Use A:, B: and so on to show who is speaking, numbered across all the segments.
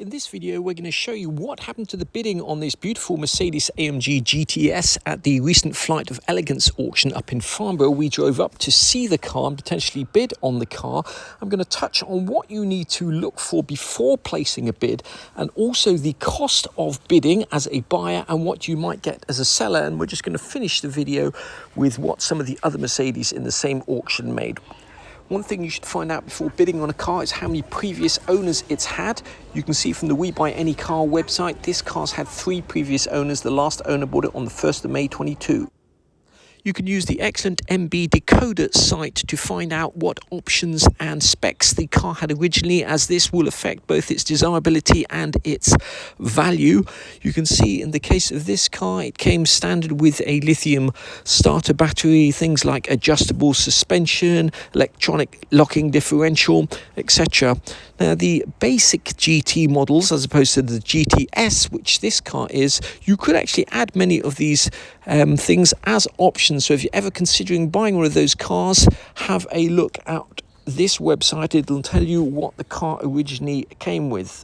A: In this video, we're going to show you what happened to the bidding on this beautiful Mercedes AMG GTS at the recent Flight of Elegance auction up in Farnborough. We drove up to see the car and potentially bid on the car. I'm going to touch on what you need to look for before placing a bid, and also the cost of bidding as a buyer and what you might get as a seller. And we're just going to finish the video with what some of the other Mercedes in the same auction made. One thing you should find out before bidding on a car is how many previous owners it's had. You can see from the We Buy Any Car website, this car's had 3 previous owners. The last owner bought it on the 1st of May 22. You can use the excellent MB Decoder site to find out what options and specs the car had originally, as this will affect both its desirability and its value. You can see in the case of this car, it came standard with a lithium starter battery, things like adjustable suspension, electronic locking differential, etc. Now, the basic GT models, as opposed to the GTS, which this car is, you could actually add many of these things as options. So if you're ever considering buying one of those cars, have a look at this website. It'll tell you what the car originally came with.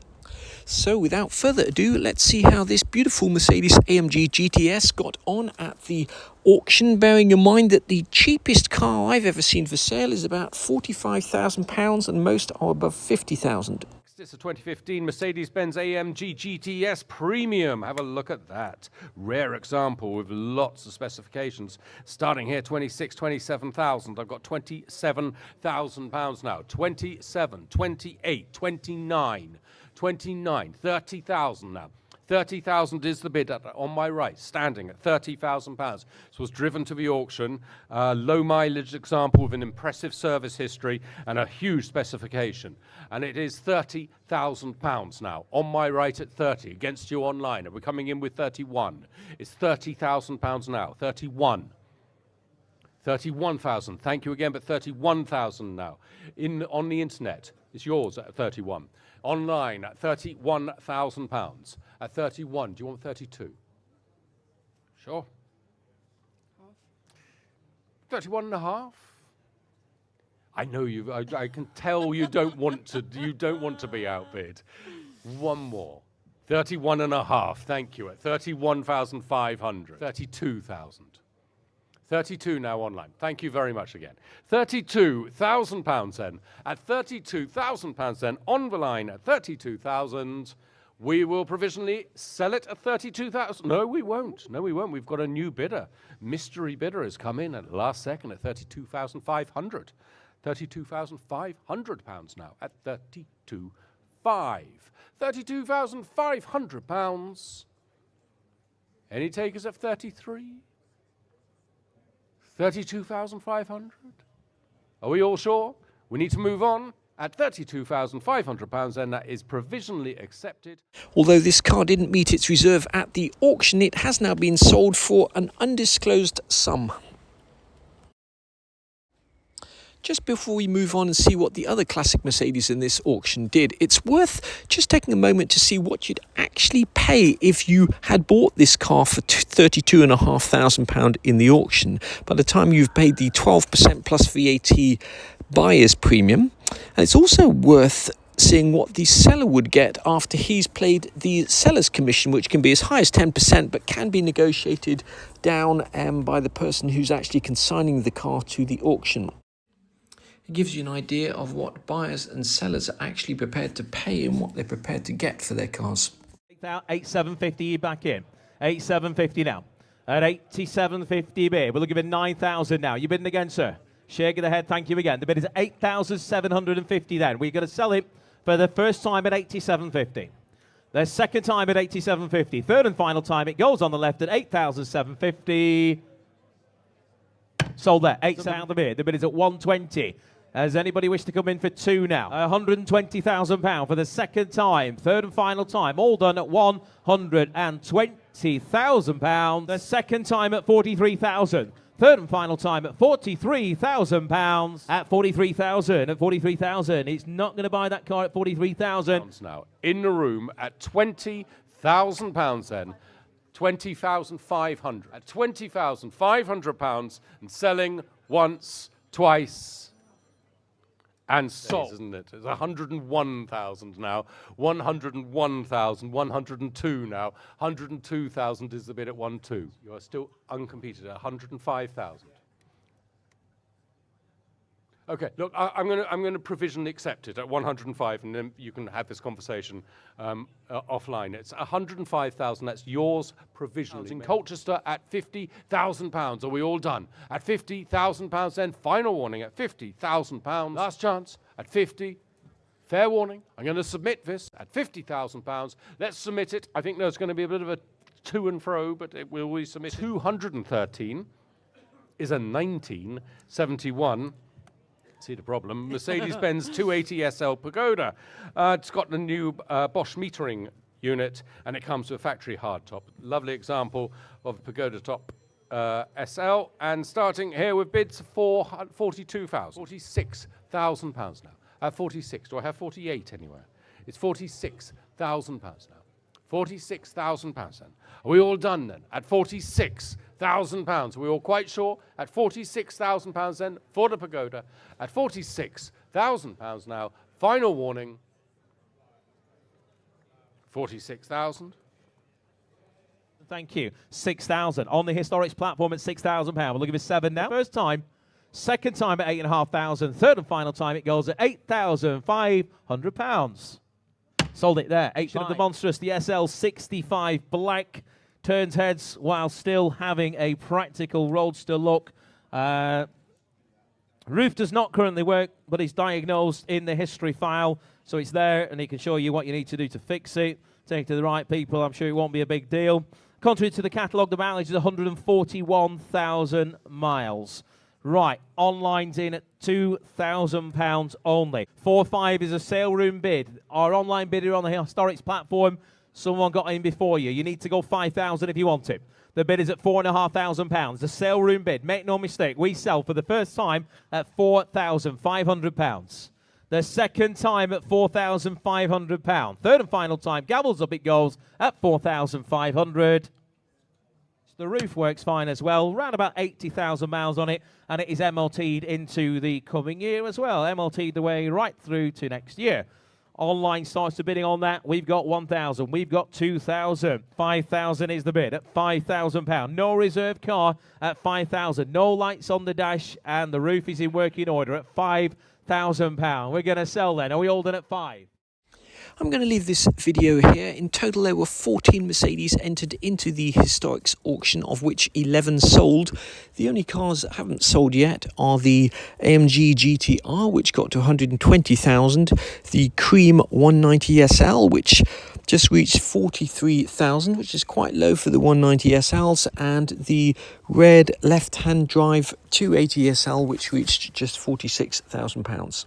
A: So without further ado, let's see how this beautiful Mercedes AMG GTS got on at the auction, bearing in mind that the cheapest car I've ever seen for sale is about £45,000 and most are above £50,000.
B: It's a 2015 Mercedes-Benz AMG GTS Premium. Have a look at that. Rare example with lots of specifications. Starting here, 27,000. I've got £27,000 now. 27, 28, 29, 30,000 now. 30,000 is the bid on my right, standing at £30,000. This was driven to the auction. Low mileage example with an impressive service history and a huge specification. And it is £30,000 now. On my right at 30, against you online. And we're coming in with 31. It's £30,000 now. 31. 31,000. Thank you again, but 31,000 now. On the internet, it's yours at 31. Online at £31,000. At 31, do you want 32? Sure. 31 and a half? I know you. I can tell you don't want to. You don't want to be outbid. One more. 31 and a half. Thank you. At 31,500. 32,000. 32 now online. Thank you very much again. £32,000 then. At £32,000 then, on the line at 32,000, we will provisionally sell it at 32,000. No, we won't. No, we won't. We've got a new bidder. Mystery bidder has come in at the last second at 32,500. £32,500 now at 32,500. £32,500. Any takers at 33? 32,500? Are we all sure? We need to move on. At £32,500, then that is provisionally accepted.
A: Although this car didn't meet its reserve at the auction, it has now been sold for an undisclosed sum. Just before we move on and see what the other classic Mercedes in this auction did, it's worth just taking a moment to see what you'd actually pay if you had bought this car for £32,500 in the auction. By the time you've paid the 12% plus VAT buyer's premium, and it's also worth seeing what the seller would get after he's paid the seller's commission, which can be as high as 10%, but can be negotiated down by the person who's actually consigning the car to the auction. It gives you an idea of what buyers and sellers are actually prepared to pay and what they're prepared to get for their cars.
C: 8,750 back in. 8,750 now. At 8,750 bid. We're looking at 9,000 now. You bidding again, sir? Shaking the head, thank you again. The bid is 8,750 then. We're going to sell it for the first time at 8,750. The second time at 8,750. Third and final time, it goes on the left at 8,750. Sold there. 8,000 the bid. The bid is at 120. Has anybody wish to come in for 2 now? £120,000 for the second time. Third and final time. All done at £120,000. The second time at 43,000. Third and final time at £43,000. At 43,000. At 43,000. It's not going to buy that car at 43,000.
B: Now in the room at £20,000 then. 20,500 at £20,500 and selling once, twice, and sold, isn't it? It's 101,000 now, 101,000, 102 now, 102,000 is the bid at 1.2. You are still uncompeted at 105,000. Okay, look, I'm going to provisionally accept it at 105, and then you can have this conversation offline. It's 105,000. That's yours provisionally. In Colchester at £50,000. Are we all done? At £50,000, then final warning at £50,000. Last chance at 50. Fair warning. I'm going to submit this at £50,000. Let's submit it. I think there's going to be a bit of a to and fro, but it will be submitted. 213 is a 1971. See the problem. Mercedes-Benz 280 SL Pagoda. It's got the new Bosch metering unit, and it comes with a factory hardtop. Lovely example of a Pagoda top SL. And starting here with bids for 42,000, £46,000 now. At 46, do I have 48 anywhere? It's £46,000 now. £46,000 then. Are we all done then? At £46,000. Are we all quite sure? At £46,000 then for the Pagoda. At £46,000 now. Final warning. 46,000.
C: Thank you. 6,000 on the Historics platform at £6,000. We're looking for 7 now. First time. Second time at 8,500. Third and final time it goes at £8,500. Sold it there. H of the monstrous, the SL65 Black, turns heads while still having a practical roadster look. Roof does not currently work, but it's diagnosed in the history file, so it's there, and it can show you what you need to do to fix it. Take it to the right people. I'm sure it won't be a big deal. Contrary to the catalogue, the mileage is 141,000 miles. Right, online's in at £2,000 only. 4.5 is a sale room bid. Our online bidder on the Historics platform, someone got in before you. You need to go 5,000 if you want it. The bid is at £4,500. The sale room bid, make no mistake, we sell for the first time at £4,500. The second time at £4,500. Third and final time, gavels up it goes at £4,500. The roof works fine as well, around about 80,000 miles on it, and it is MOT'd into the coming year as well. MOT'd the way right through to next year. Online starts the bidding on that. We've got 1,000. We've got 2,000. 5,000 is the bid at £5,000. No reserve car at 5,000. No lights on the dash, and the roof is in working order at £5,000. We're going to sell then. Are we all done at 5?
A: I'm going to leave this video here. In total, there were 14 Mercedes entered into the Historics auction, of which 11 sold. The only cars that haven't sold yet are the AMG GTR, which got to 120,000, the Cream 190 SL, which just reached 43,000, which is quite low for the 190 SLs, and the red left-hand drive 280 SL, which reached just £46,000.